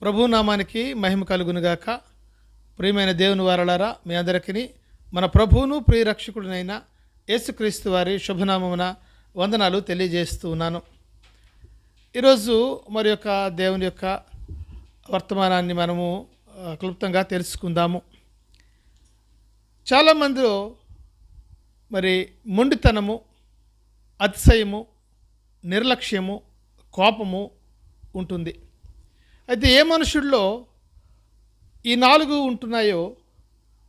ప్రభు నామానికి మహిమ కలుగునుగాక. ప్రియమైన దేవుని వారలారా, మీ అందరికీ మన ప్రభువును ప్రియరక్షకుడినైన యేసుక్రీస్తు వారి శుభనామమున వందనాలు తెలియజేస్తూ ఉన్నాను. ఈరోజు మరి యొక్క దేవుని యొక్క వర్తమానాన్ని మనము క్లుప్తంగా తెలుసుకుందాము. చాలామందిలో మరి మొండితనము, అతిశయము, నిర్లక్ష్యము, కోపము ఉంటుంది. అయితే ఏ మనుషుల్లో ఈ 4 ఉంటున్నాయో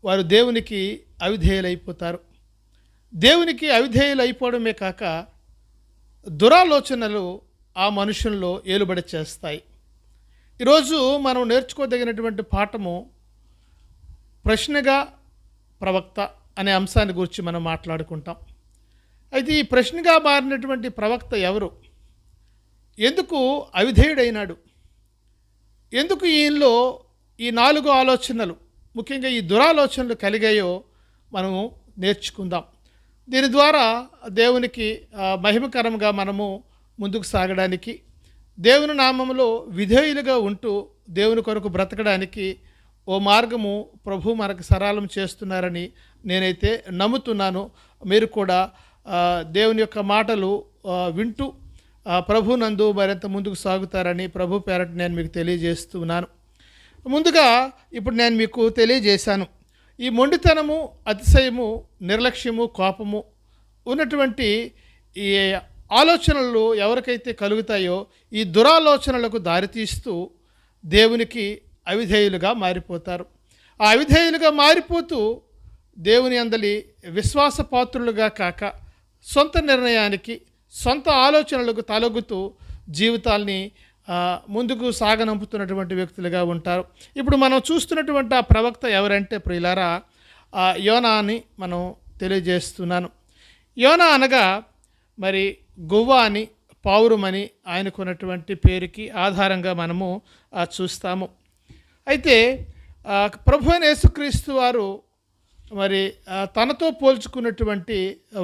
వారు దేవునికి అవిధేయులైపోతారు. దేవునికి అవిధేయులైపోవడమే కాక దురాలోచనలు ఆ మనుషుల్లో ఏలుబడి చేస్తాయి. ఈరోజు మనం నేర్చుకోదగినటువంటి పాఠము ప్రశ్నగా ప్రవక్త అనే అంశాన్ని గురించి మనం మాట్లాడుకుంటాం. అయితే ఈ ప్రశ్నగా మారినటువంటి ప్రవక్త ఎవరు? ఎందుకు అవిధేయుడైనాడు? ఎందుకు ఈయనలో ఈ 4 ఆలోచనలు, ముఖ్యంగా ఈ దురాలోచనలు కలిగాయో మనము నేర్చుకుందాం. దీని ద్వారా దేవునికి మహిమకరంగా మనము ముందుకు సాగడానికి, దేవుని నామములో విధేయులుగా ఉంటూ దేవుని కొరకు బ్రతకడానికి ఓ మార్గము ప్రభు మనకు సరళం చేస్తున్నారని నేనైతే నమ్ముతున్నాను. మీరు కూడా దేవుని యొక్క మాటలు వింటూ ప్రభు నందు మరింత ముందుకు సాగుతారని ప్రభు పేరట నేను మీకు తెలియజేస్తున్నాను. ముందుగా ఇప్పుడు నేను మీకు తెలియజేశాను, ఈ మొండితనము, అతిశయము, నిర్లక్ష్యము, కోపము ఉన్నటువంటి ఈ ఆలోచనలు ఎవరికైతే కలుగుతాయో ఈ దురాలోచనలకు దారితీస్తూ దేవునికి అవిధేయులుగా మారిపోతారు. ఆ అవిధేయులుగా మారిపోతూ దేవుని అందలి విశ్వాసపాత్రులుగా కాక సొంత నిర్ణయానికి, సొంత ఆలోచనలకు తలొగ్గుతూ జీవితాల్ని ముందుకు సాగనంపుతున్నటువంటి వ్యక్తులుగా ఉంటారు. ఇప్పుడు మనం చూస్తున్నటువంటి ఆ ప్రవక్త ఎవరంటే ప్రియులారా, యోనా అని మనం తెలియజేస్తున్నాను. యోనా అనగా మరి గువ్వ అని, పావురమని ఆయనకున్నటువంటి పేరుకి ఆధారంగా మనము చూస్తాము. అయితే ప్రభు అయిన యేసుక్రీస్తు వారు మరి తనతో పోల్చుకున్నటువంటి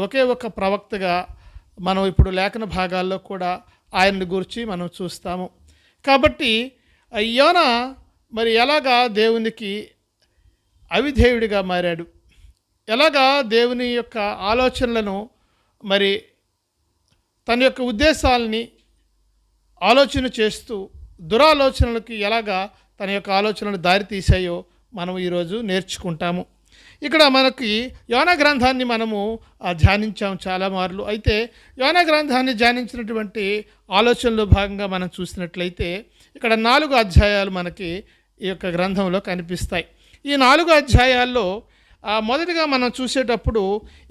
ఒకే ఒక ప్రవక్తగా మనం ఇప్పుడు లేఖన భాగాల్లో కూడా ఆయన్ని గురించి మనం చూస్తాము. కాబట్టి యోనా మరి ఎలాగా దేవునికి అవిధేయుడిగా మారాడు, ఎలాగా దేవుని యొక్క ఆలోచనలను మరి తన యొక్క ఉద్దేశాలని ఆలోచన చేస్తూ దురాలోచనలకి ఎలాగా తన యొక్క ఆలోచనలు దారి తీసాయో మనం ఈరోజు నేర్చుకుంటాము. ఇక్కడ మనకి యోనా గ్రంథాన్ని మనము ధ్యానించాము చాలా మార్లు. అయితే యోనా గ్రంథాన్ని ధ్యానించినటువంటి ఆలోచనలో భాగంగా మనం చూసినట్లయితే ఇక్కడ 4 అధ్యాయాలు మనకి ఈ యొక్క గ్రంథంలో కనిపిస్తాయి. ఈ 4 అధ్యాయాల్లో మొదటిగా మనం చూసేటప్పుడు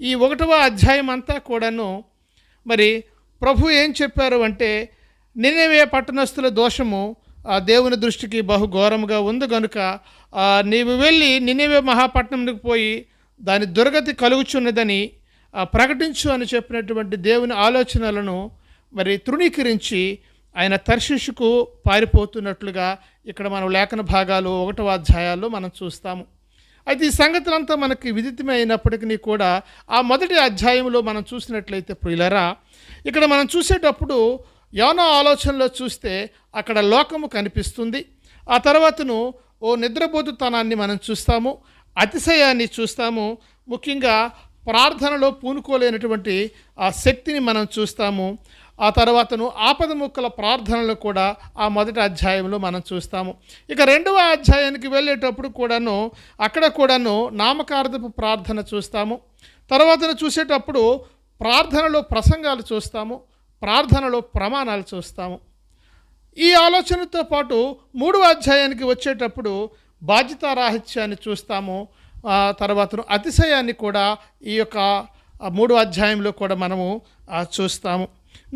ఈ 1వ అధ్యాయం అంతా కూడాను మరి ప్రభు ఏం చెప్పారు అంటే, నినెవే పట్టణస్థుల దోషము దేవుని దృష్టికి బహు ఘోరముగా ఉంది గనుక నీవు వెళ్ళి నినెవే మహాపట్నంకి పోయి దాని దుర్గతి కలుగుచున్నదని ప్రకటించు అని చెప్పినటువంటి దేవుని ఆలోచనలను మరి తృణీకరించి ఆయన తర్షీషుకు పారిపోతున్నట్లుగా ఇక్కడ మనం లేఖన భాగాలు 1వ అధ్యాయాల్లో మనం చూస్తాము. అయితే ఈ సంగతులంతా మనకి విదితమైనప్పటికీ కూడా ఆ మొదటి అధ్యాయంలో మనం చూసినట్లయితే ప్రియులరా, ఇక్కడ మనం చూసేటప్పుడు యోనా ఆలోచనలో చూస్తే అక్కడ లోకము కనిపిస్తుంది. ఆ తర్వాతను ఓ నిద్రపోతుతనాన్ని మనం చూస్తాము, అతిశయాన్ని చూస్తాము, ముఖ్యంగా ప్రార్థనలో పూనుకోలేనటువంటి ఆ శక్తిని మనం చూస్తాము. ఆ తర్వాతను ఆపద ముక్కల ప్రార్థనలు కూడా ఆ మొదటి అధ్యాయంలో మనం చూస్తాము. ఇక 2వ అధ్యాయానికి వెళ్ళేటప్పుడు కూడాను అక్కడ కూడాను నామకార్థపు ప్రార్థన చూస్తాము. తర్వాతను చూసేటప్పుడు ప్రార్థనలో ప్రసంగాలు చూస్తాము, ప్రార్థనలో ప్రమాణాలు చూస్తాము. ఈ ఆలోచనతో పాటు 3వ అధ్యాయానికి వచ్చేటప్పుడు బాధ్యతారాహిత్యాన్ని చూస్తాము. తర్వాతను అతిశయాన్ని కూడా ఈ యొక్క 3వ అధ్యాయంలో కూడా మనము చూస్తాము.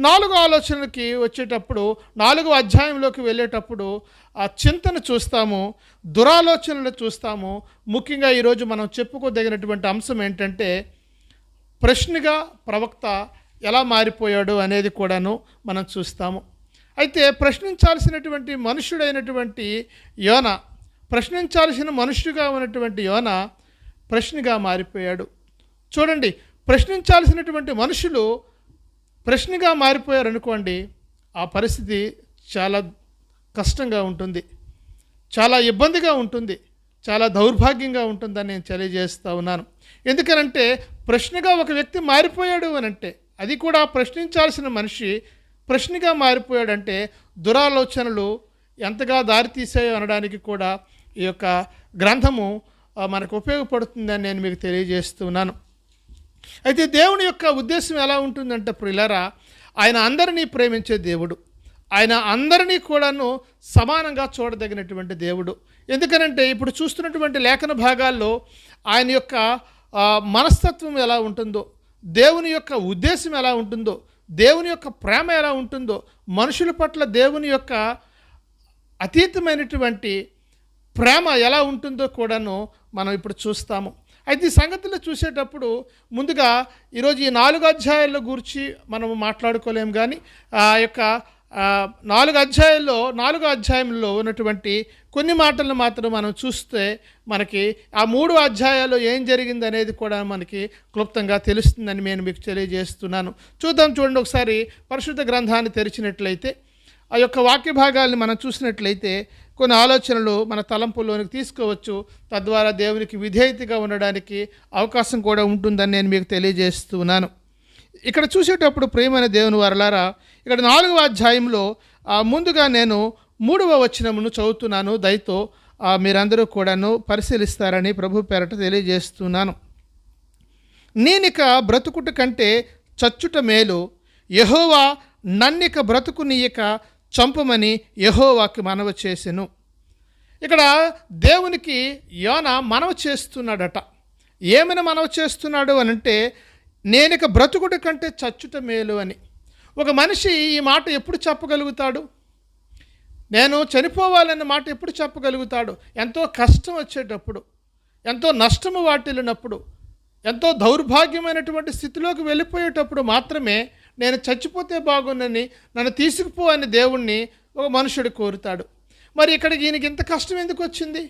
4వ ఆలోచనకి వచ్చేటప్పుడు 4వ అధ్యాయంలోకి వెళ్ళేటప్పుడు ఆ చింతను చూస్తాము, దురాలోచనలు చూస్తాము. ముఖ్యంగా ఈరోజు మనం చెప్పుకోదగినటువంటి అంశం ఏంటంటే, ప్రశ్నగా ప్రవక్త ఎలా మారిపోయాడు అనేది కూడాను మనం చూస్తాము. అయితే ప్రశ్నించాల్సినటువంటి మనుష్యుడైనటువంటి యోనా, ప్రశ్నించాల్సిన మనుష్యుడిగా ఉన్నటువంటి యోనా ప్రశ్నగా మారిపోయాడు. చూడండి, ప్రశ్నించాల్సినటువంటి మనుషులు ప్రశ్నగా మారిపోయారనుకోండి, ఆ పరిస్థితి చాలా కష్టంగా ఉంటుంది. చాలా ఇబ్బందిగా ఉంటుంది, చాలా దౌర్భాగ్యంగా ఉంటుందని నేను తెలియజేస్తూ ఉన్నాను. ఎందుకనంటే ప్రశ్నగా ఒక వ్యక్తి మారిపోయాడు అనంటే, అది కూడా ప్రశ్నించాల్సిన మనిషి ప్రశ్నగా మారిపోయాడంటే దురాలోచనలు ఎంతగా దారితీసాయో అనడానికి కూడా ఈ యొక్క గ్రంథము మనకు ఉపయోగపడుతుందని నేను మీకు తెలియజేస్తున్నాను. అయితే దేవుని యొక్క ఉద్దేశం ఎలా ఉంటుందంటే ప్రియులారా, ఆయన అందరినీ ప్రేమించే దేవుడు, ఆయన అందరినీ కూడాను సమానంగా చూడదగినటువంటి దేవుడు. ఎందుకనంటే ఇప్పుడు చూస్తున్నటువంటి లేఖన భాగాల్లో ఆయన యొక్క మనస్తత్వం ఎలా ఉంటుందో, దేవుని యొక్క ఉద్దేశం ఎలా ఉంటుందో, దేవుని యొక్క ప్రేమ ఎలా ఉంటుందో, మనుషుల పట్ల దేవుని యొక్క అతీతమైనటువంటి ప్రేమ ఎలా ఉంటుందో కూడాను మనం ఇప్పుడు చూస్తాము. అయితే ఈ సంగతులు చూసేటప్పుడు ముందుగా ఈరోజు ఈ 4 అధ్యాయాల గురించి మనము మాట్లాడుకోలేము, కానీ ఆ యొక్క 4 అధ్యాయంలో ఉన్నటువంటి కొన్ని మాటలను మాత్రం మనం చూస్తే మనకి ఆ 3 అధ్యాయాల్లో ఏం జరిగింది అనేది కూడా మనకి క్లుప్తంగా తెలుస్తుందని నేను మీకు తెలియజేస్తున్నాను. చూడండి ఒకసారి పరిశుద్ధ గ్రంథాన్ని తెరిచినట్లయితే ఆ యొక్క వాక్య భాగాల్ని మనం చూసినట్లయితే కొన్ని ఆలోచనలు మన తలంపుల్లోనికి తీసుకోవచ్చు. తద్వారా దేవునికి విధేయతగా ఉండడానికి అవకాశం కూడా ఉంటుందని నేను మీకు తెలియజేస్తున్నాను. ఇక్కడ చూసేటప్పుడు ప్రియమైన దేవుని వారలారా, ఇక్కడ 4వ అధ్యాయంలో ముందుగా నేను 3వ వచనమును చదువుతున్నాను. దయతో మీరందరూ కూడాను పరిశీలిస్తారని ప్రభు పేరట తెలియజేస్తున్నాను. నేనిక బ్రతుకుట కంటే చచ్చుట మేలు, యెహోవా నన్నిక బ్రతుకునియక చంపమని యెహోవాకి మనవి చేసెను. ఇక్కడ దేవునికి యోన మనవి చేస్తున్నాడట. ఏమైనా మనవి చేస్తున్నాడు అనంటే, నేనిక బ్రతుకుట కంటే చచ్చుట మేలు అని. ఒక మనిషి ఈ మాట ఎప్పుడు చెప్పగలుగుతాడు? నేను చనిపోవాలన్న మాట ఎప్పుడు చెప్పగలుగుతాడు? ఎంతో కష్టం వచ్చేటప్పుడు, ఎంతో నష్టము వాటిల్లినప్పుడు, ఎంతో దౌర్భాగ్యమైనటువంటి స్థితిలోకి వెళ్ళిపోయేటప్పుడు మాత్రమే నేను చచ్చిపోతే బాగుందని, నన్ను తీసుకుపో అని దేవుణ్ణి ఒక మనుషుడు కోరుతాడు. మరి ఇక్కడికి ఈయనకి ఇంత కష్టం ఎందుకు వచ్చింది?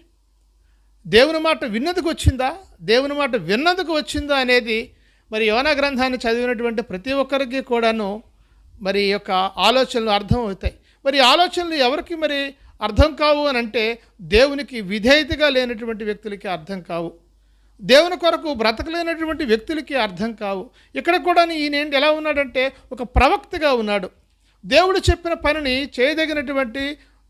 దేవుని మాట విన్నదుకు వచ్చిందా, దేవుని మాట విన్నదుకు వచ్చిందా అనేది మరి యోనా గ్రంథాన్ని చదివినటువంటి ప్రతి ఒక్కరికి కూడాను మరి ఈ యొక్క ఆలోచనలు అర్థం అవుతాయి. మరి ఆలోచనలు ఎవరికి మరి అర్థం కావు అని అంటే, దేవునికి విధేయతగా లేనటువంటి వ్యక్తులకి అర్థం కావు, దేవుని కొరకు బ్రతకలేనటువంటి వ్యక్తులకి అర్థం కావు. ఇక్కడ కూడా ఈయన ఎలా ఉన్నాడంటే ఒక ప్రవక్తగా ఉన్నాడు. దేవుడు చెప్పిన పనిని చేయదగినటువంటి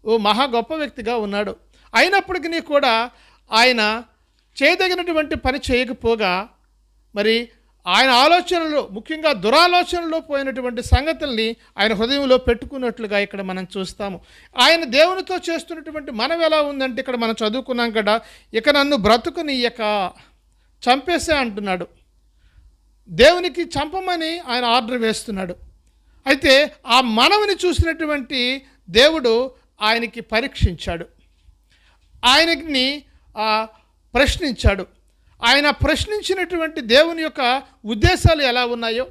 ఓ మహా గొప్ప వ్యక్తిగా ఉన్నాడు. అయినప్పటికీ కూడా ఆయన చేయదగినటువంటి పని చేయకపోగా మరి ఆయన ఆలోచనలు, ముఖ్యంగా దురాలోచనలో పోయినటువంటి సంగతుల్ని ఆయన హృదయంలో పెట్టుకున్నట్లుగా ఇక్కడ మనం చూస్తాము. ఆయన దేవునితో చేస్తున్నటువంటి మనం ఎలా ఉందంటే, ఇక్కడ మనం చదువుకున్నాం కదా, ఇక నన్ను బ్రతుకునియక చంపేసే అంటున్నాడు. దేవునికి చంపమని ఆయన ఆర్డర్ వేస్తున్నాడు. అయితే ఆ మనవిని చూసినటువంటి దేవుడు ఆయనకి పరీక్షించాడు, ఆయనని ప్రశ్నించాడు. ఆయన ప్రశ్నించినటువంటి దేవుని యొక్క ఉద్దేశాలు ఎలా ఉన్నాయో,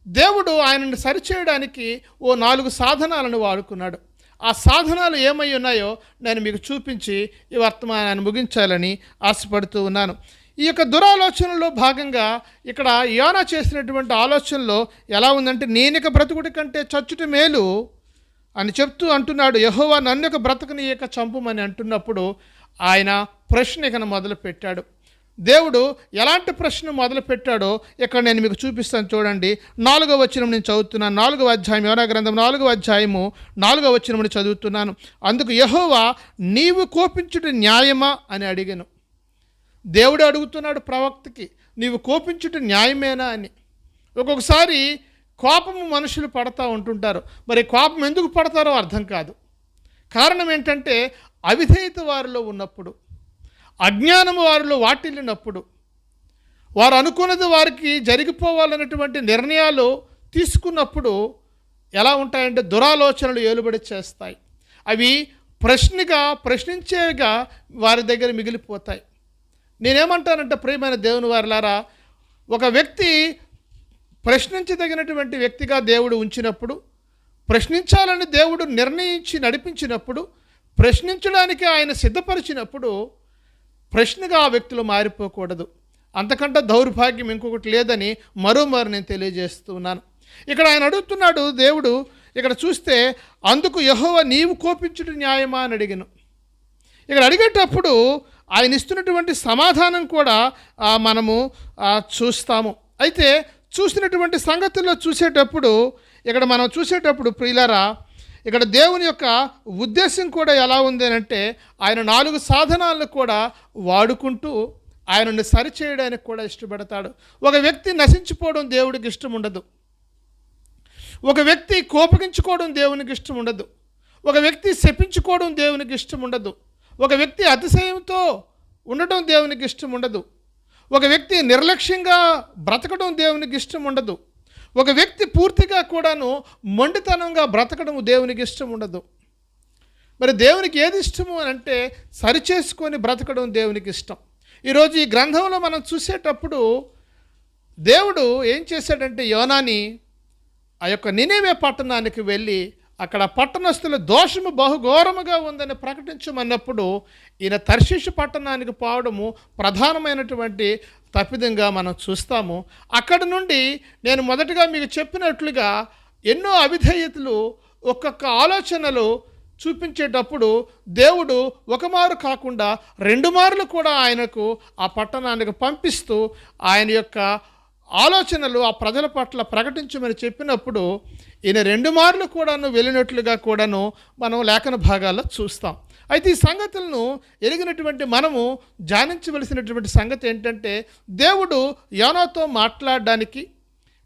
దేవుడు ఆయనను సరిచేయడానికి ఓ 4 సాధనాలను వాడుకున్నాడు. ఆ సాధనాలు ఏమై ఉన్నాయో నేను మీకు చూపించి ఈ వర్తమానాన్ని ముగించాలని ఆశపడుతూ ఉన్నాను. ఈ యొక్క దురాలోచనలో భాగంగా ఇక్కడ యోనా చేసినటువంటి ఆలోచనలో ఎలా ఉందంటే, నేనిక బ్రతుకుడి కంటే చచ్చుట మేలు అని చెప్తూ అంటున్నాడు. యెహోవా నన్ను బ్రతకనీయక చంపుమని అంటున్నప్పుడు ఆయన ప్రశ్న మొదలుపెట్టాడు. దేవుడు ఎలాంటి ప్రశ్న మొదలుపెట్టాడో ఇక్కడ నేను మీకు చూపిస్తాను. చూడండి, 4వ వచనం నేను చదువుతున్నాను. 4వ అధ్యాయం, యోనా గ్రంథం 4వ అధ్యాయము 4వ వచనం చదువుతున్నాను. అందుకు యెహోవా నీవు కోపించుట న్యాయమా అని అడిగాను. దేవుడు అడుగుతున్నాడు ప్రవక్తకి, నీవు కోపించుట న్యాయమేనా అని. ఒక్కొక్కసారి కోపము మనుషులు పడతా ఉంటుంటారు. మరి కోపం ఎందుకు పడతారో అర్థం కాదు. కారణం ఏంటంటే, అవిధేయత వారిలో ఉన్నప్పుడు, అజ్ఞానము వారిలో వాటిల్లినప్పుడు, వారు అనుకున్నది వారికి జరిగిపోవాలన్నటువంటి నిర్ణయాలు తీసుకున్నప్పుడు ఎలా ఉంటాయంటే దురాలోచనలు ఏలుబడి చేస్తాయి. అవి ప్రశ్నించేవిగా వారి దగ్గర మిగిలిపోతాయి. నేనేమంటానంటే ప్రియమైన దేవుని వారలారా, ఒక వ్యక్తి ప్రశ్నించదగినటువంటి వ్యక్తిగా దేవుడు ఉంచినప్పుడు, ప్రశ్నించాలని దేవుడు నిర్ణయించి నడిపించినప్పుడు, ప్రశ్నించడానికి ఆయన సిద్ధపరిచినప్పుడు ప్రశ్నగా ఆ వ్యక్తులు మారిపోకూడదు. అంతకంటే దౌర్భాగ్యం ఇంకొకటి లేదని మరోమారు నేను తెలియజేస్తున్నాను. ఇక్కడ ఆయన అడుగుతున్నాడు దేవుడు, ఇక్కడ చూస్తే అందుకు యెహోవా నీవు కోపించుట న్యాయమా అని అడిగాను. ఇక్కడ అడిగేటప్పుడు ఆయన ఇస్తున్నటువంటి సమాధానం కూడా మనము చూస్తాము. అయితే చూసినటువంటి సంగతుల్లో చూసేటప్పుడు ఇక్కడ మనం చూసేటప్పుడు ప్రియులారా, ఇక్కడ దేవుని యొక్క ఉద్దేశం కూడా ఎలా ఉంది అంటే, ఆయన 4 సాధనాలను కూడా వాడుకుంటూ ఆయనను సరిచేయడానికి కూడా ఇష్టపడతాడు. ఒక వ్యక్తి నశించిపోవడం దేవుడికి ఇష్టం ఉండదు. ఒక వ్యక్తి కోపగించుకోవడం దేవునికి ఇష్టం ఉండదు. ఒక వ్యక్తి శపించుకోవడం దేవునికి ఇష్టం ఉండదు. ఒక వ్యక్తి అతిశయంతో ఉండటం దేవునికి ఇష్టం ఉండదు. ఒక వ్యక్తి నిర్లక్ష్యంగా బ్రతకడం దేవునికి ఇష్టం ఉండదు. ఒక వ్యక్తి పూర్తిగా కూడాను మొండితనంగా బ్రతకడం దేవునికి ఇష్టం ఉండదు. మరి దేవునికి ఏది ఇష్టము అని అంటే సరిచేసుకొని బ్రతకడం దేవునికి ఇష్టం. ఈరోజు ఈ గ్రంథంలో మనం చూసేటప్పుడు దేవుడు ఏం చేశాడంటే, యోనాని ఆ యొక్క నినివే పట్టణానికి వెళ్ళి అక్కడ పట్టణస్థుల దోషము బహుఘోరముగా ఉందని ప్రకటించమన్నప్పుడు ఈయన తర్షీషు పట్టణానికి పోవడము ప్రధానమైనటువంటి తప్పిదంగా మనం చూస్తాము. అక్కడ నుండి నేను మొదటగా మీకు చెప్పినట్లుగా ఎన్నో అవిధేయతలు, ఒక్కొక్క ఆలోచనలు చూపించేటప్పుడు దేవుడు ఒక మారు కాకుండా 2 మార్లు కూడా ఆయనకు ఆ పట్టణానికి పంపిస్తూ ఆయన యొక్క ఆలోచనలు ఆ ప్రజల పట్ల ప్రకటించమని చెప్పినప్పుడు ఈయన 2 మార్లు కూడాను వెళ్ళినట్లుగా కూడాను మనం లేఖన భాగాల్లో చూస్తాం. అయితే ఈ సంగతులను ఎరిగినటువంటి మనము ధ్యానించవలసినటువంటి సంగతి ఏంటంటే, దేవుడు యోనాతో మాట్లాడడానికి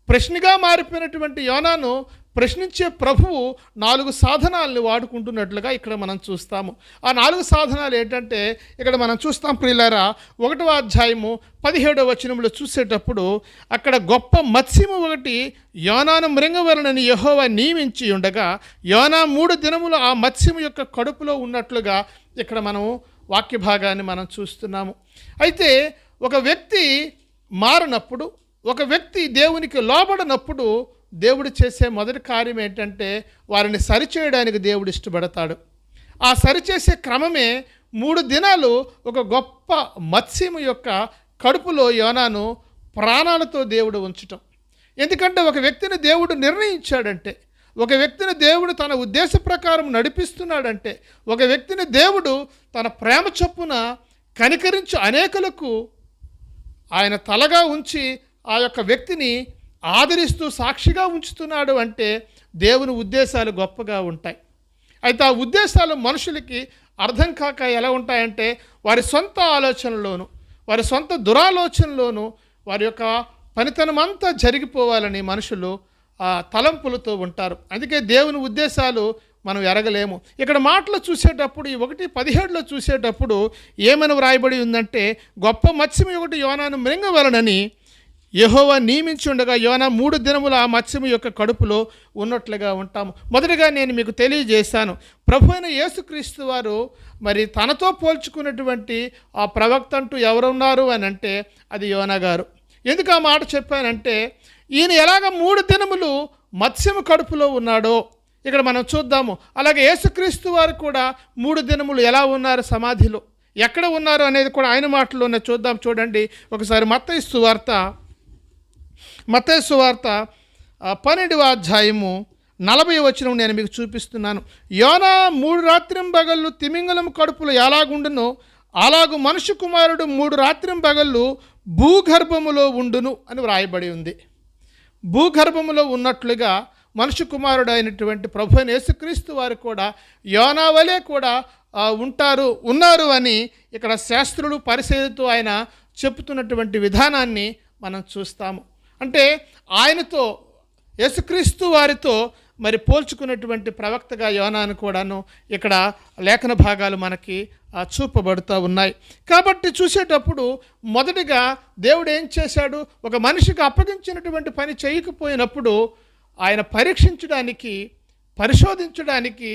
ప్రశ్నగా మారిపోయినటువంటి యోనాను ప్రశ్నించే ప్రభువు 4 సాధనాలను వాడుకుంటున్నట్లుగా ఇక్కడ మనం చూస్తాము. ఆ 4 సాధనాలు ఏంటంటే ఇక్కడ మనం చూస్తాం ప్రియులారా, 1వ అధ్యాయము 17వ వచనంలో చూసేటప్పుడు అక్కడ గొప్ప మత్స్యము ఒకటి యోనాను మృంగవలనని యెహోవా నియమించి ఉండగా యోనా 3 దినములు ఆ మత్స్యము యొక్క కడుపులో ఉన్నట్లుగా ఇక్కడ మనం వాక్య భాగాన్ని మనం చూస్తున్నాము. అయితే ఒక వ్యక్తి మారినప్పుడు, ఒక వ్యక్తి దేవునికి లోబడినప్పుడు దేవుడు చేసే మొదటి కార్యం ఏంటంటే వారిని సరిచేయడానికి దేవుడు ఇష్టపడతాడు. ఆ సరిచేసే క్రమమే 3 దినాలు ఒక గొప్ప మత్స్యము యొక్క కడుపులో యోనాను ప్రాణాలతో దేవుడు ఉంచటం. ఎందుకంటే ఒక వ్యక్తిని దేవుడు నిర్ణయించాడంటే, ఒక వ్యక్తిని దేవుడు తన ఉద్దేశ ప్రకారం నడిపిస్తున్నాడంటే, ఒక వ్యక్తిని దేవుడు తన ప్రేమ చొప్పున కనికరించి అనేకులకు ఆయన తలగా ఉంచి ఆ యొక్క వ్యక్తిని ఆదరిస్తూ సాక్షిగా ఉంచుతున్నాడు అంటే దేవుని ఉద్దేశాలు గొప్పగా ఉంటాయి. అయితే ఆ ఉద్దేశాలు మనుషులకి అర్థం కాక ఎలా ఉంటాయంటే, వారి సొంత ఆలోచనలోను, వారి సొంత దురాలోచనలోను వారి యొక్క పనితనం అంతా జరిగిపోవాలని మనుషులు తలంపులతో ఉంటారు. అందుకే దేవుని ఉద్దేశాలు మనం ఎరగలేము. ఇక్కడ మాటలు చూసేటప్పుడు ఈ 1:17లో చూసేటప్పుడు ఏమని వ్రాయబడి ఉందంటే, గొప్ప మత్స్యము ఒకటి యోనాను మృంగవలనని యెహోవా నియమించుండగా యోనా 3 దినములు ఆ మత్స్యము యొక్క కడుపులో ఉన్నట్లుగా ఉంటాము. మొదటిగా నేను మీకు తెలియజేశాను, ప్రభు అయిన యేసుక్రీస్తు వారు మరి తనతో పోల్చుకున్నటువంటి ఆ ప్రవక్త అంటూ ఎవరున్నారు అని అంటే అది యోనా గారు. ఎందుకు ఆ మాట చెప్పానంటే, ఈయన ఎలాగ 3 దినములు మత్స్యము కడుపులో ఉన్నాడో ఇక్కడ మనం చూద్దాము. అలాగే యేసుక్రీస్తు వారు కూడా 3 దినములు ఎలా ఉన్నారు సమాధిలో, ఎక్కడ ఉన్నారు అనేది కూడా ఆయన మాటల్లోనే చూద్దాం. చూడండి ఒకసారి మత్తయి సువార్త 12వ అధ్యాయము 40వ వచనం నేను మీకు చూపిస్తున్నాను. యోనా 3 రాత్రింబగళ్ళు తిమింగలం కడుపులో ఎలాగుండునో అలాగు మనుష్య కుమారుడు 3 రాత్రింబగళ్ళు భూగర్భములో ఉండును అని వ్రాయబడి ఉంది. భూగర్భములో ఉన్నట్లుగా మనుష్య కుమారుడు అయినటువంటి ప్రభు అయిన యేసుక్రీస్తు వారు కూడా యోనా వలె కూడా ఉన్నారు అని ఇక్కడ శాస్త్రులు పరిశీలితో ఆయన చెప్తున్నటువంటి విధానాన్ని మనం చూస్తాము. అంటే ఆయనతో యేసుక్రీస్తు వారితో మరి పోల్చుకున్నటువంటి ప్రవక్తగా యోనాను కూడాను ఇక్కడ లేఖన భాగాలు మనకి చూపబడుతూ ఉన్నాయి. కాబట్టి చూసేటప్పుడు మొదటిగా దేవుడు ఏం చేశాడు, ఒక మనిషికి అప్పగించినటువంటి పని చేయకపోయినప్పుడు ఆయన పరీక్షించడానికి, పరిశోధించడానికి,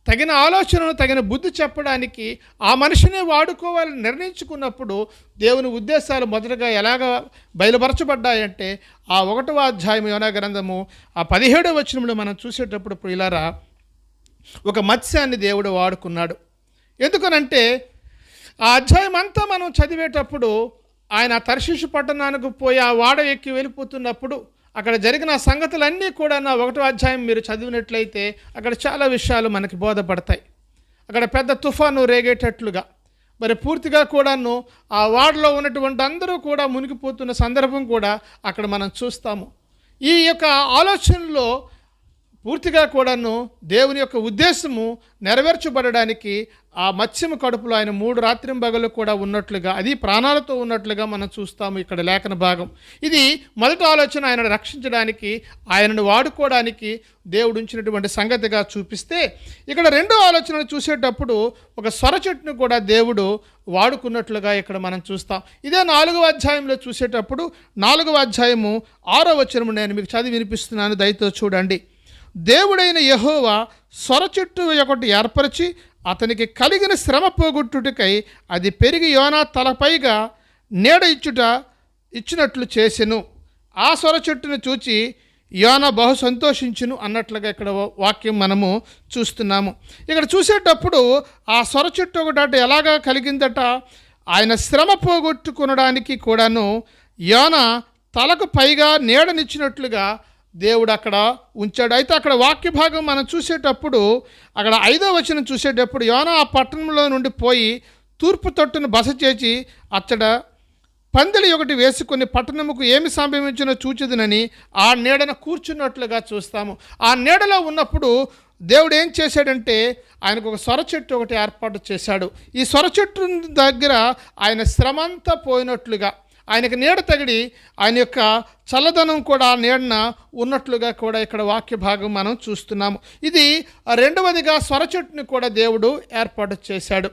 తగిన ఆలోచనను తగిన బుద్ధి చెప్పడానికి ఆ మనిషినే వాడుకోవాలని నిర్ణయించుకున్నప్పుడు దేవుని ఉద్దేశాలు మొదటగా ఎలాగ బయలుపరచబడ్డాయంటే ఆ 1వ అధ్యాయం యోనా గ్రంథము 17వ వచనంలో మనం చూసేటప్పుడు ప్రియులారా, ఒక మత్స్యాన్ని దేవుడు వాడుకున్నాడు. ఎందుకనంటే ఆ అధ్యాయం అంతా మనం చదివేటప్పుడు ఆయన తర్షీషు పట్టణానికి పోయి ఆ వాడ ఎక్కి వెళ్ళిపోతున్నప్పుడు అక్కడ జరిగిన సంగతులన్నీ కూడా 1వ అధ్యాయం మీరు చదివినట్లయితే అక్కడ చాలా విషయాలు మనకి బోధపడతాయి. అక్కడ పెద్ద తుఫాను రేగేటట్లుగా, మరి పూర్తిగా కూడాను ఆ వాడలో ఉన్నటువంటి అందరూ కూడా మునిగిపోతున్న సందర్భం కూడా అక్కడ మనం చూస్తాము. ఈ యొక్క ఆలోచనలో పూర్తిగా కూడాను దేవుని యొక్క ఉద్దేశము నెరవేర్చబడడానికి ఆ మత్స్యము కడుపులో ఆయన 3 రాత్రింబగళ్ళు కూడా ఉన్నట్లుగా, అది ప్రాణాలతో ఉన్నట్లుగా మనం చూస్తాము ఇక్కడ లేఖన భాగం. ఇది మొదటి ఆలోచన, ఆయనను రక్షించడానికి, ఆయనను వాడుకోవడానికి దేవుడు ఉంచినటువంటి సంగతిగా చూపిస్తే, ఇక్కడ రెండో ఆలోచనను చూసేటప్పుడు ఒక స్వర చెట్టును కూడా దేవుడు వాడుకున్నట్లుగా ఇక్కడ మనం చూస్తాం. ఇదే 4వ అధ్యాయంలో చూసేటప్పుడు 4వ అధ్యాయము 6వ వచనము నేను మీకు చదివి వినిపిస్తున్నాను, దయతో చూడండి. దేవుడైన యెహోవా సొర చెట్టు ఒకటి ఏర్పరిచి అతనికి కలిగిన శ్రమ పోగొట్టుటకై అది పెరిగి యోనా తలపైగా నీడ ఇచ్చినట్లు చేసెను. ఆ సొర చెట్టును చూచి యోనా బహు సంతోషించును అన్నట్లుగా ఇక్కడ వాక్యం మనము చూస్తున్నాము. ఇక్కడ చూసేటప్పుడు ఆ సొర చెట్టు ఒకటి ఎలాగా కలిగిందట, ఆయన శ్రమ పోగొట్టుకునడానికి కూడాను యోనా తలకు పైగా నీడనిచ్చినట్లుగా దేవుడు అక్కడ ఉంచాడు. అయితే అక్కడ వాక్య భాగం మనం చూసేటప్పుడు అక్కడ 5వ వచనం చూసేటప్పుడు యోనా ఆ పట్టణంలో నుండి పోయి తూర్పు తట్టును బస చేసి అచ్చట పందిలి ఒకటి వేసుకుని పట్టణముకు ఏమి సంభవించినో చూచెదనని ఆ నీడన కూర్చున్నట్లుగా చూస్తాము. ఆ నీడలో ఉన్నప్పుడు దేవుడు ఏం చేశాడంటే ఆయనకు ఒక సొర చెట్టు ఒకటి ఏర్పాటు చేశాడు. ఈ సొర చెట్టు దగ్గర ఆయన శ్రమంతా పోయినట్లుగా, ఆయనకు నీడ తగిడి ఆయన యొక్క చల్లదనం కూడా నీడన ఉన్నట్లుగా కూడా ఇక్కడ వాక్య భాగం మనం చూస్తున్నాము. ఇది రెండవదిగా స్వర చెట్టుని కూడా దేవుడు ఏర్పాటు చేశాడు.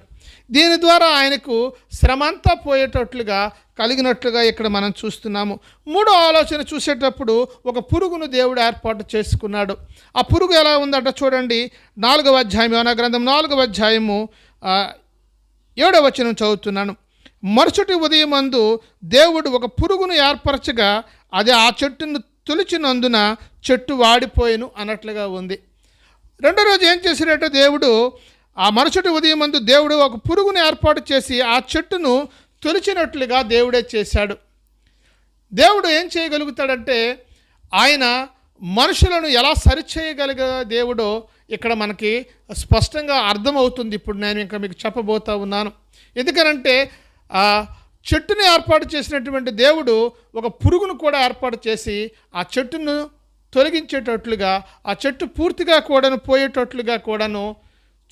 దీని ద్వారా ఆయనకు శ్రమంతా పోయేటట్లుగా కలిగినట్లుగా ఇక్కడ మనం చూస్తున్నాము. మూడో ఆలోచన చూసేటప్పుడు ఒక పురుగును దేవుడు ఏర్పాటు చేసుకున్నాడు. ఆ పురుగు ఎలా ఉందట చూడండి. 4వ అధ్యాయం యోనా గ్రంథం 4వ అధ్యాయము 7వ వచనం చదువుతున్నాను. మరుసటి ఉదయమందు దేవుడు ఒక పురుగును ఏర్పరచగా అది ఆ చెట్టును తొలిచినందున చెట్టు వాడిపోయిను అన్నట్లుగా ఉంది. రెండో రోజు ఏం చేశాడంటే దేవుడు ఆ మరుసటి ఉదయమందు దేవుడు ఒక పురుగును ఏర్పాటు చేసి ఆ చెట్టును తొలిచినట్లుగా దేవుడే చేశాడు. దేవుడు ఏం చేయగలుగుతాడంటే ఆయన మనుషులను ఎలా సరిచేయగలిగే దేవుడో ఇక్కడ మనకి స్పష్టంగా అర్థమవుతుంది. ఇప్పుడు నేను ఇంకా మీకు చెప్పబోతా ఉన్నాను. ఎందుకనంటే ఆ చెట్టుని ఏర్పాటు చేసినటువంటి దేవుడు ఒక పురుగును కూడా ఏర్పాటు చేసి ఆ చెట్టును తొలగించేటట్లుగా, ఆ చెట్టు పూర్తిగా కూడాను పోయేటట్లుగా కూడాను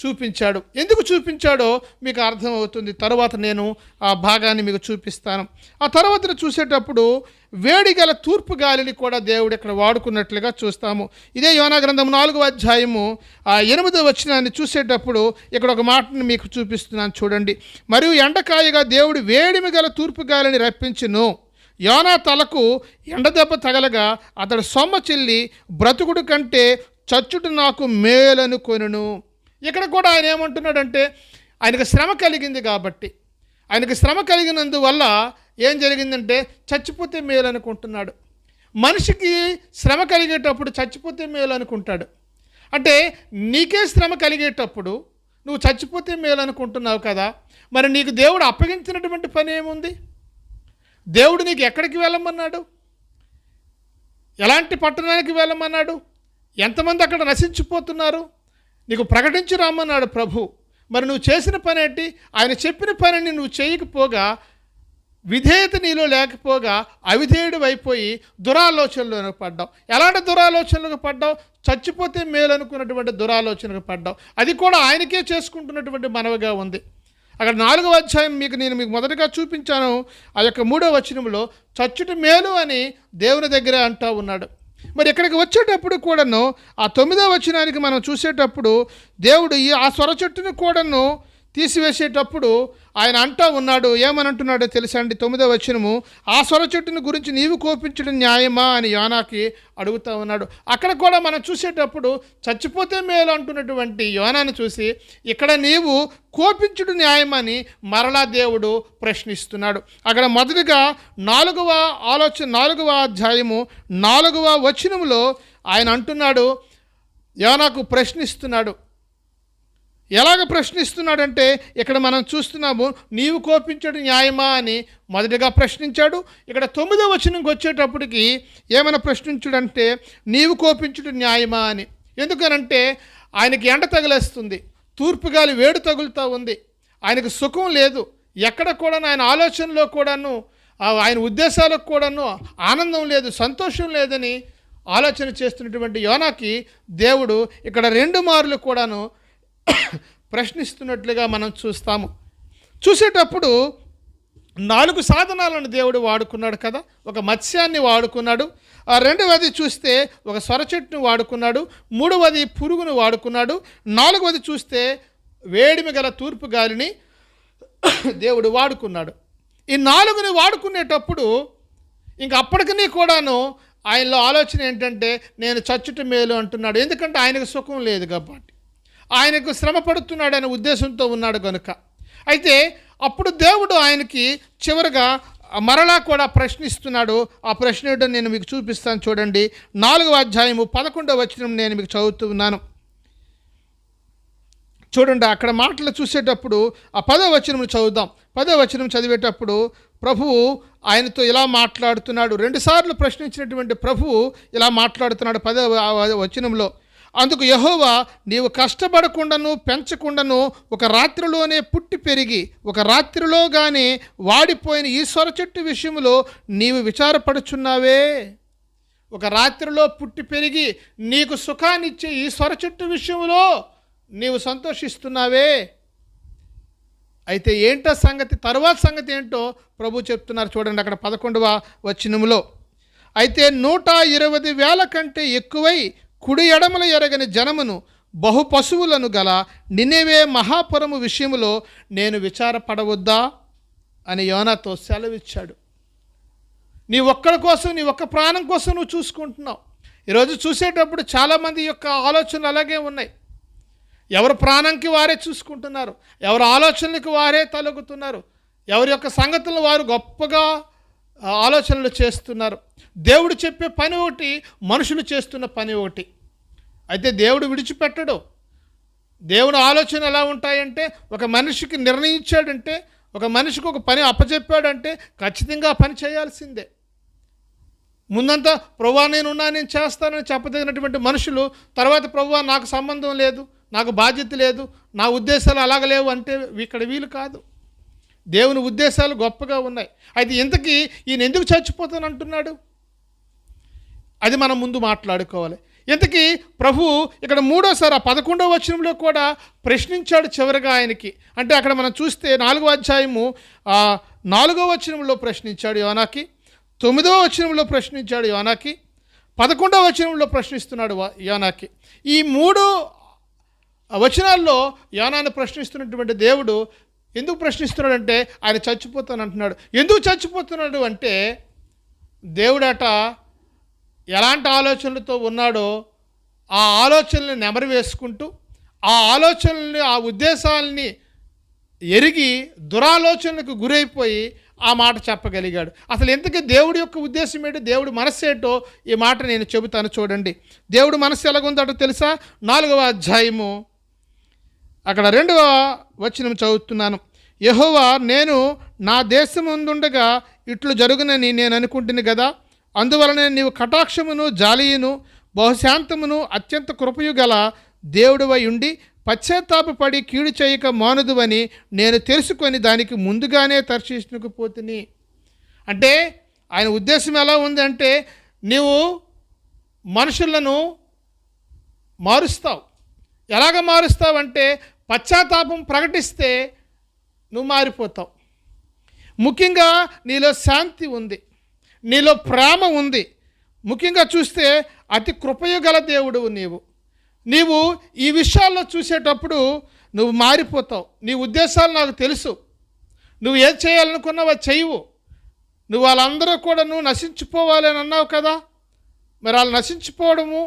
చూపించాడు. ఎందుకు చూపించాడో మీకు అర్థమవుతుంది. తర్వాత నేను ఆ భాగాన్ని మీకు చూపిస్తాను. ఆ తర్వాత చూసేటప్పుడు వేడిగల తూర్పు గాలిని కూడా దేవుడు ఇక్కడ వాడుకున్నట్లుగా చూస్తాము. ఇదే యోనా గ్రంథం 4వ అధ్యాయము 8వ వచనాన్ని చూసేటప్పుడు ఇక్కడ ఒక మాటను మీకు చూపిస్తున్నాను చూడండి. మరియు ఎండకాయగా దేవుడు వేడిమి గల తూర్పు గాలిని రప్పించును. యోనా తలకు ఎండదెబ్బ తగలగా అతడు సొమ్మ చెల్లి బ్రతుకుడు కంటే చచ్చుట నాకు మేలను కొనును. ఇక్కడ కూడా ఆయన ఏమంటున్నాడంటే ఆయనకు శ్రమ కలిగింది కాబట్టి, ఆయనకు శ్రమ కలిగినందువల్ల ఏం జరిగిందంటే చచ్చిపోతే మేలు అనుకుంటున్నాడు. మనిషికి శ్రమ కలిగేటప్పుడు చచ్చిపోతే మేలు అనుకుంటాడు. అంటే నీకే శ్రమ కలిగేటప్పుడు నువ్వు చచ్చిపోతే మేలు అనుకుంటున్నావు కదా, మరి నీకు దేవుడు అప్పగించినటువంటి పని ఏముంది? దేవుడు నీకు ఎక్కడికి వెళ్ళమన్నాడు? ఎలాంటి పట్టణానికి వెళ్ళమన్నాడు? ఎంతమంది అక్కడ నశించిపోతున్నారు? నీకు ప్రకటించి రమ్మన్నాడు ప్రభు. మరి నువ్వు చేసిన పని ఏంటి? ఆయన చెప్పిన పనిని నువ్వు చేయకపోగా, విధేయత నీలో లేకపోగా అవిధేయుడు అయిపోయి దురాలోచనలోకి పడ్డావు. ఎలాంటి దురాలోచనలకు పడ్డావు? చచ్చిపోతే మేలు అనుకున్నటువంటి దురాలోచనకు పడ్డావు. అది కూడా ఆయనకే చేసుకుంటున్నటువంటి మనవిగా ఉంది. అక్కడ 4వ అధ్యాయం నేను మీకు మొదటగా చూపించాను. ఆ యొక్క 3వ వచనంలో చచ్చుట మేలు అని దేవుని దగ్గర అంటూ ఉన్నాడు. మరి ఇక్కడికి వచ్చేటప్పుడు కూడాను ఆ 9వ వచనానికి మనం చూసేటప్పుడు దేవుడు ఆ స్వర చెట్టును కూడాను తీసివేసేటప్పుడు ఆయన అంటూ ఉన్నాడు. ఏమని అంటున్నాడో తెలుసా అండి? 9వ వచనము, ఆ స్వర చెట్టును గురించి నీవు కోపించడం న్యాయమా అని యోనాకి అడుగుతూ ఉన్నాడు. అక్కడ కూడా మనం చూసేటప్పుడు చచ్చిపోతే మేలు అంటున్నటువంటి యోనాను చూసి ఇక్కడ నీవు కోపించుడు న్యాయమని మరలా దేవుడు ప్రశ్నిస్తున్నాడు. అక్కడ మొదటిగా 4వ అధ్యాయము 4వ వచనములో ఆయన అంటున్నాడు, యోనాకు ప్రశ్నిస్తున్నాడు. ఎలాగ ప్రశ్నిస్తున్నాడంటే ఇక్కడ మనం చూస్తున్నాము, నీవు కోపించడం న్యాయమా అని మొదటిగా ప్రశ్నించాడు. ఇక్కడ 9వ వచనంకి వచ్చేటప్పటికి ఏమైనా ప్రశ్నించుడంటే నీవు కోపించడం న్యాయమా అని. ఎందుకనంటే ఆయనకి ఎండ తగిలేస్తుంది, తూర్పు గాలి వేడి తగులుతూ ఉంది. ఆయనకు సుఖం లేదు. ఎక్కడ కూడా ఆయన ఆలోచనలో కూడాను, ఆయన ఉద్దేశాలకు కూడాను ఆనందం లేదు, సంతోషం లేదని ఆలోచన చేస్తున్నటువంటి యోనాకి దేవుడు ఇక్కడ 2 మార్లు కూడాను ప్రశ్నిస్తున్నట్లుగా మనం చూస్తాము. చూసేటప్పుడు 4 సాధనాలను దేవుడు వాడుకున్నాడు కదా. ఒక మత్స్యాన్ని వాడుకున్నాడు, రెండవది చూస్తే ఒక సొరచెట్టును వాడుకున్నాడు, మూడవది పురుగును వాడుకున్నాడు, నాలుగవది చూస్తే వేడిమి గల తూర్పు గాలిని దేవుడు వాడుకున్నాడు. ఈ 4ని వాడుకునేటప్పుడు ఇంక అప్పటికీ కూడాను ఆయనలో ఆలోచన ఏంటంటే నేను చచ్చుట మేలు అంటున్నాడు. ఎందుకంటే ఆయనకు సుఖం లేదు కాబట్టి, ఆయనకు శ్రమ పడుతున్నాడు అనే ఉద్దేశంతో ఉన్నాడు కనుక. అయితే అప్పుడు దేవుడు ఆయనకి చివరిగా మరలా కూడా ప్రశ్నిస్తున్నాడు. ఆ ప్రశ్న ఏంటో నేను మీకు చూపిస్తాను. చూడండి, 4వ అధ్యాయము 11వ వచనం నేను మీకు చదువుతూ ఉన్నాను. చూడండి, అక్కడ మాటలు చూసేటప్పుడు ఆ 10వ వచనం చదువుదాం. 10వ వచనం చదివేటప్పుడు ప్రభువు ఆయనతో ఇలా మాట్లాడుతున్నాడు. 2 సార్లు ప్రశ్నించినటువంటి ప్రభువు ఇలా మాట్లాడుతున్నాడు 10వ వచనంలో. అందుకు యెహోవా, నీవు కష్టపడకుండాను పెంచకుండాను ఒక రాత్రిలోనే పుట్టి పెరిగి ఒక రాత్రిలోగానే వాడిపోయిన ఈ సొర చెట్టు విషయంలో నీవు విచారపడుచున్నావే. ఒక రాత్రిలో పుట్టి పెరిగి నీకు సుఖాన్నిచ్చే ఈ సొర చెట్టు విషయంలో నీవు సంతోషిస్తున్నావే. అయితే ఏంటో సంగతి, తరువాత సంగతి ఏంటో ప్రభు చెప్తున్నారు. చూడండి అక్కడ 11వ వచనంలో, అయితే 120,000 కంటే ఎక్కువై కుడి ఎడమల ఎరగని జనమును బహు పశువులను గల నినెవే మహాపురము విషయములో నేను విచారపడవద్దా అని యోనాతో సెలవిచ్చాడు. నీ ఒక్కడి కోసం, నీ ఒక్క ప్రాణం కోసం నువ్వు చూసుకుంటున్నావు. ఈరోజు చూసేటప్పుడు చాలామంది యొక్క ఆలోచనలు అలాగే ఉన్నాయి. ఎవరి ప్రాణంకి వారే చూసుకుంటున్నారు, ఎవరి ఆలోచనలకు వారే తొలగుతున్నారు, ఎవరి యొక్క సంగతులను వారు గొప్పగా ఆలోచనలు చేస్తున్నారు. దేవుడు చెప్పే పని ఒకటి, మనుషులు చేస్తున్న పని ఒకటి. అయితే దేవుడు విడిచిపెట్టడు. దేవుడు ఆలోచన ఎలా ఉంటాయంటే, ఒక మనిషికి నిర్ణయించాడంటే, ఒక మనిషికి ఒక పని అప్పచెప్పాడంటే ఖచ్చితంగా పని చేయాల్సిందే. ముందంతా ప్రభువా నేను చేస్తానని చెప్పదగినటువంటి మనుషులు తర్వాత ప్రభువా నాకు సంబంధం లేదు, నాకు బాధ్యత లేదు, నా ఉద్దేశాలు అలాగలేవు అంటే ఇక్కడ వీలు కాదు. దేవుని ఉద్దేశాలు గొప్పగా ఉన్నాయి. అయితే ఇంతకీ ఈయన ఎందుకు చచ్చిపోతానంటున్నాడు, అది మనం ముందు మాట్లాడుకోవాలి. ఇంతకీ ప్రభు ఇక్కడ 3వసారి 11వ వచనంలో కూడా ప్రశ్నించాడు చివరిగా ఆయనకి. అంటే అక్కడ మనం చూస్తే 4వ అధ్యాయము 4వ వచనంలో ప్రశ్నించాడు యోనాకి, 9వ వచనంలో ప్రశ్నించాడు యోనాకి, 11వ వచనంలో ప్రశ్నిస్తున్నాడు యోనాకి. ఈ 3 వచనాల్లో యోనాను ప్రశ్నిస్తున్నటువంటి దేవుడు ఎందుకు ప్రశ్నిస్తున్నాడంటే ఆయన చచ్చిపోతానంటున్నాడు. ఎందుకు చచ్చిపోతున్నాడు అంటే దేవుడట ఎలాంటి ఆలోచనలతో ఉన్నాడో ఆ ఆలోచనల్ని నెమరు వేసుకుంటూ, ఆ ఆలోచనల్ని, ఆ ఉద్దేశాలని ఎరిగి దురాలోచనలకు గురైపోయి ఆ మాట చెప్పగలిగాడు. అసలు ఎందుకు దేవుడి యొక్క ఉద్దేశం ఏంటో, దేవుడి మనస్సు ఏంటో ఈ మాట నేను చెబుతాను. చూడండి, దేవుడి మనస్సు ఎలాగుందో తెలుసా? 4వ అధ్యాయము అక్కడ 2వ వచనం చదువుతున్నాను. యెహోవా, నేను నా దేశముందుండగా ఇట్లు జరుగునని నేను అనుకుంటుని కదా, అందువలన నీవు కటాక్షమును జాలియును బహుశాంతమును అత్యంత కృపయు గల దేవుడివై ఉండి పశ్చాత్తాపపడి కీడు చేయక మానుదువని నేను తెలుసుకొని దానికి ముందుగానే తర్శీషునకు పోతిని. అంటే ఆయన ఉద్దేశం ఎలా ఉంది అంటే, నీవు మనుషులను మారుస్తావు. ఎలాగ మారుస్తావంటే పశ్చాత్తాపం ప్రకటిస్తే నువ్వు మారిపోతావు. ముఖ్యంగా నీలో శాంతి ఉంది, నీలో ప్రేమ ఉంది. ముఖ్యంగా చూస్తే అతి కృపయు గల దేవుడు నీవు ఈ విషయాల్లో చూసేటప్పుడు నువ్వు మారిపోతావు. నీ ఉద్దేశాలు నాకు తెలుసు, నువ్వు ఏది చేయాలనుకున్నావో చెయ్యవు. నువ్వు వాళ్ళందరూ కూడా నువ్వు నశించిపోవాలి అని అన్నావు కదా, మరి వాళ్ళు నశించిపోవడము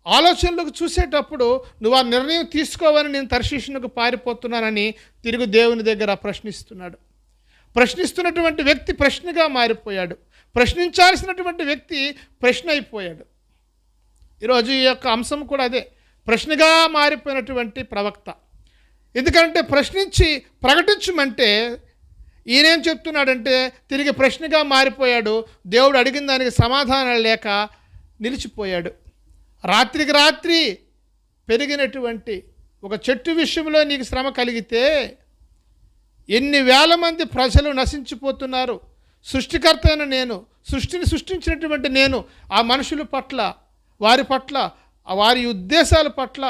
ఆలోచనలకు చూసేటప్పుడు నువ్వు ఆ నిర్ణయం తీసుకోవాలని నేను తర్షీషునకు పారిపోతున్నానని తిరుగు దేవుని దగ్గర ప్రశ్నిస్తున్నాడు. ప్రశ్నిస్తున్నటువంటి వ్యక్తి ప్రశ్నగా మారిపోయాడు. ప్రశ్నించాల్సినటువంటి వ్యక్తి ప్రశ్న అయిపోయాడు. ఈరోజు ఈ యొక్క అంశం కూడా అదే, ప్రశ్నగా మారిపోయినటువంటి ప్రవక్త. ఎందుకంటే ప్రశ్నించి ప్రకటించమంటే ఈయనేం చెప్తున్నాడంటే తిరిగి ప్రశ్నగా మారిపోయాడు. దేవుడు అడిగిన దానికి సమాధానం లేక నిలిచిపోయాడు. రాత్రికి రాత్రి పెరిగినటువంటి ఒక చెట్టు విషయంలో నీకు శ్రమ కలిగితే ఎన్ని వేల మంది ప్రజలు నశించిపోతున్నారు. సృష్టికర్త అయిన నేను, సృష్టిని సృష్టించినటువంటి నేను ఆ మనుషుల పట్ల, వారి పట్ల, వారి ఉద్దేశాల పట్ల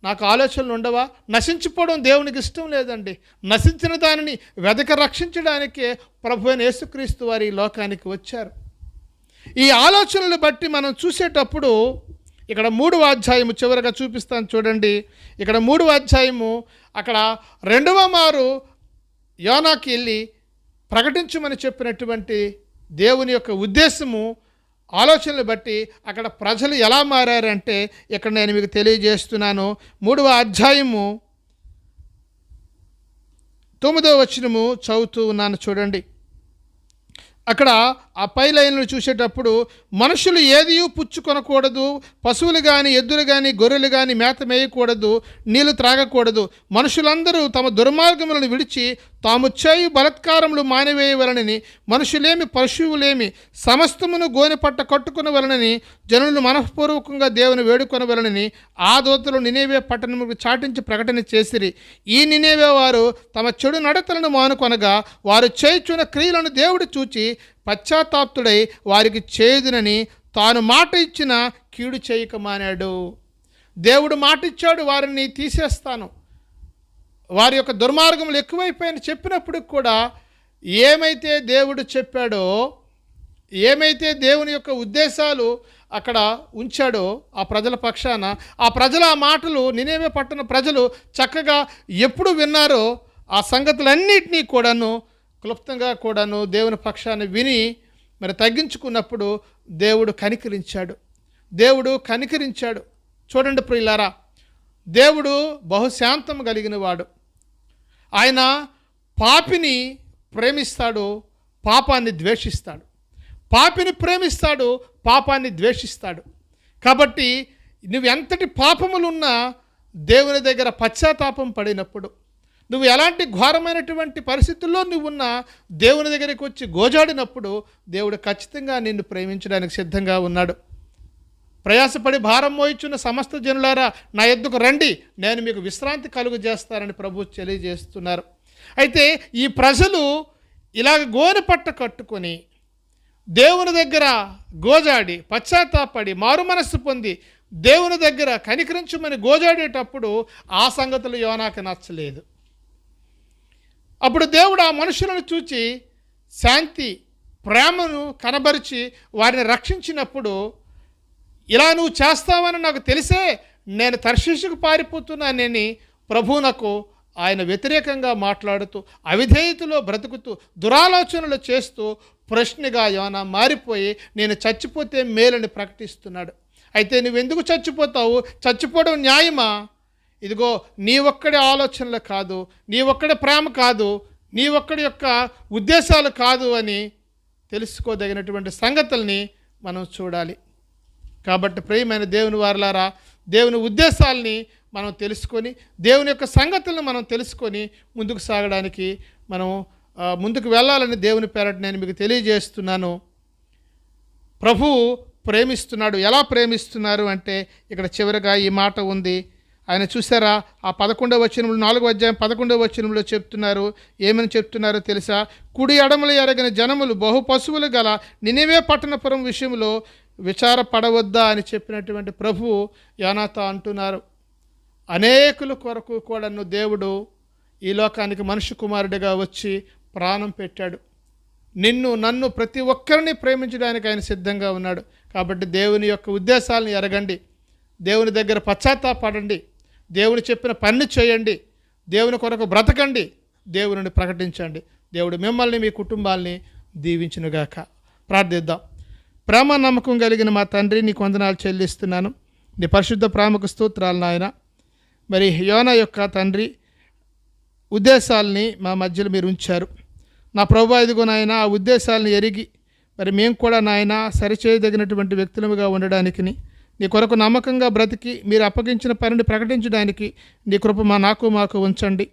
నాకు ఆలోచనలు ఉండవా? నశించిపోవడం దేవునికి ఇష్టం లేదండి. నశించిన దానిని వెదక రక్షించడానికే ప్రభు అయిన యేసుక్రీస్తు వారి ఈ లోకానికి వచ్చారు. ఈ ఆలోచనలు బట్టి మనం చూసేటప్పుడు ఇక్కడ 3వ అధ్యాయము చివరిగా చూపిస్తాను చూడండి. ఇక్కడ 3వ అధ్యాయము అక్కడ 2వ మారు యోనాకి వెళ్ళి ప్రకటించమని చెప్పినటువంటి దేవుని యొక్క ఉద్దేశము, ఆలోచనలు బట్టి అక్కడ ప్రజలు ఎలా మారారంటే ఇక్కడ నేను మీకు తెలియజేస్తున్నాను. 3వ అధ్యాయము 9వ వచనము చదువుతూ ఉన్నాను చూడండి. అక్కడ ఆ పై లైన్లు చూసేటప్పుడు మనుషులు ఏదియూ పుచ్చుకొనకూడదు, పశువులు కానీ ఎద్దులు కానీ గొర్రెలు కానీ మేత మేయకూడదు, నీళ్లు త్రాగకూడదు. మనుషులందరూ తమ దుర్మార్గములను విడిచి తాము చేయు బలత్కారములు మానివేయవలనని, మనుషులేమి పశువులేమి సమస్తమును గోనెపట్ట కట్టుకునవలనని జనులు మనఃపూర్వకంగా దేవుని వేడుకొనవలనని ఆ దూతలు నినేవే పట్టణముకు చాటించి ప్రకటన చేసిరి. ఈ నినేవే వారు తమ చెడు నడతలను మానుకొనగా వారు చేయుచున్న క్రియలను దేవుడు చూచి పశ్చాత్తాప్తుడై వారికి చేదునని తాను మాట ఇచ్చిన కీడు చేయక మానాడు. దేవుడు మాట ఇచ్చాడు, వారిని తీసేస్తాను, వారి యొక్క దుర్మార్గములు ఎక్కువైపోయాయని చెప్పినప్పుడు కూడా ఏమైతే దేవుడు చెప్పాడో, ఏమైతే దేవుని యొక్క ఉద్దేశాలు అక్కడ ఉంచాడో ఆ ప్రజల పక్షాన, ఆ ప్రజల ఆ మాటలు నినేవే పట్టణ ప్రజలు చక్కగా ఎప్పుడు విన్నారో ఆ సంగతులన్నింటినీ కూడాను క్లుప్తంగా కూడాను దేవుని పక్షాన్ని విని మరి తగ్గించుకున్నప్పుడు దేవుడు కనికరించాడు. చూడండి ప్రియులారా, దేవుడు బహుశాంతం కలిగిన వాడు. ఆయన పాపిని ప్రేమిస్తాడు, పాపాన్ని ద్వేషిస్తాడు. పాపిని ప్రేమిస్తాడు, పాపాన్ని ద్వేషిస్తాడు. కాబట్టి నువ్వు ఎంతటి పాపములున్నా దేవుని దగ్గర పశ్చాత్తాపం పడినప్పుడు, నువ్వు ఎలాంటి ఘోరమైనటువంటి పరిస్థితుల్లో నువ్వున్నా దేవుని దగ్గరికి వచ్చి గోజాడినప్పుడు దేవుడు ఖచ్చితంగా నిన్ను ప్రేమించడానికి సిద్ధంగా ఉన్నాడు. ప్రయాసపడి భారం మోయిచున్న సమస్త జనులారా నా యొద్దకు రండి, నేను మీకు విశ్రాంతి కలుగు చేస్తానని ప్రభు తెలియజేస్తున్నారు. అయితే ఈ ప్రజలు ఇలాగ గోనె పట్ట కట్టుకొని దేవుని దగ్గర గోజాడి పశ్చాత్తాపడి మారు మనస్సు పొంది దేవుని దగ్గర కనికరించమని గోజాడేటప్పుడు ఆ సంగతులు యోనాకు నచ్చలేదు. అప్పుడు దేవుడు ఆ మనుషులను చూచి శాంతి ప్రేమను కనబరిచి వారిని రక్షించినప్పుడు, ఇలా నువ్వు చేస్తావని నాకు తెలిసే నేను తర్షీషుకు పారిపోతున్నానని ప్రభువునకు ఆయన వ్యతిరేకంగా మాట్లాడుతూ, అవిధేయతలో బ్రతుకుతూ, దురాలోచనలు చేస్తూ ప్రశ్నగా యోనా మారిపోయి నేను చచ్చిపోతే మేలని ప్రకటిస్తున్నాడు. అయితే నువ్వెందుకు చచ్చిపోతావు? చచ్చిపోవడం న్యాయమా? ఇదిగో నీ ఒక్కడి ఆలోచనలు కాదు, నీ ఒక్కడి ప్రేమ కాదు, నీ ఒక్కడి యొక్క ఉద్దేశాలు కాదు అని తెలుసుకోదగినటువంటి సంగతుల్ని మనం చూడాలి. కాబట్టి ప్రియమైన దేవుని వారలారా, దేవుని ఉద్దేశాలని మనం తెలుసుకొని, దేవుని యొక్క సంగతులను మనం తెలుసుకొని ముందుకు సాగడానికి మనం ముందుకు వెళ్ళాలని దేవుని పేరట నేను మీకు తెలియజేస్తున్నాను. ప్రభువు ప్రేమిస్తున్నాడు. ఎలా ప్రేమిస్తున్నారు అంటే ఇక్కడ చివరిగా ఈ మాట ఉంది. ఆయన చూసారా, ఆ 11వ వచనంలో 4వ అధ్యాయం 11వ వచనంలో చెప్తున్నారు. ఏమని చెప్తున్నారో తెలుసా? కుడి ఎడమలు ఎరగిన జనములు బహు పశువులు గల నినివే పట్టణపురం విషయంలో విచారపడవద్దా అని చెప్పినటువంటి ప్రభువు యోనాతో అంటున్నారు. అనేకుల కొరకు కూడాను దేవుడు ఈ లోకానికి మనుష్య కుమారుడిగా వచ్చి ప్రాణం పెట్టాడు. నిన్ను నన్ను ప్రతి ఒక్కరిని ప్రేమించడానికి ఆయన సిద్ధంగా ఉన్నాడు. కాబట్టి దేవుని యొక్క ఉద్దేశాలను ఎరగండి, దేవుని దగ్గర పశ్చాత్తాపడండి, దేవుని చెప్పిన పని చేయండి, దేవుని కొరకు బ్రతకండి, దేవుని ప్రకటించండి. దేవుడు మిమ్మల్ని మీ కుటుంబాల్ని దీవించునుగాక. ప్రార్థిద్దాం. ప్రేమ నమ్మకం కలిగిన మా తండ్రి, నీకు వందనాలు చెల్లిస్తున్నాను. నీ పరిశుద్ధ ప్రేమకు స్తోత్రాలు నాయన. మరి యోనా యొక్క తండ్రి ఉద్దేశాలని మా మధ్యలో మీరు ఉంచారు. నా ప్రభు, ఇదిగో నాయన, ఆ ఉద్దేశాలను ఎరిగి మరి మేము కూడా నాయన సరిచేయదగినటువంటి వ్యక్తులుగా ఉండడానికి, నీ కొరకు నమ్మకంగా బ్రతికి మీరు అప్పగించిన పనిని ప్రకటించడానికి నీ కృప మాకు ఉంచండి.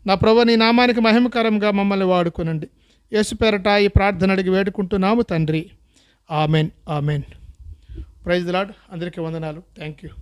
నా ప్రభు, నీ నామానికి మహిమకరంగా మమ్మల్ని వాడుకోనండి. యేసు పేరట ఈ ప్రార్థన అడిగి వేడుకుంటున్నాము తండ్రి. Amen. Amen. Praise the lord. అందరికీ వందనాలు. Thank you.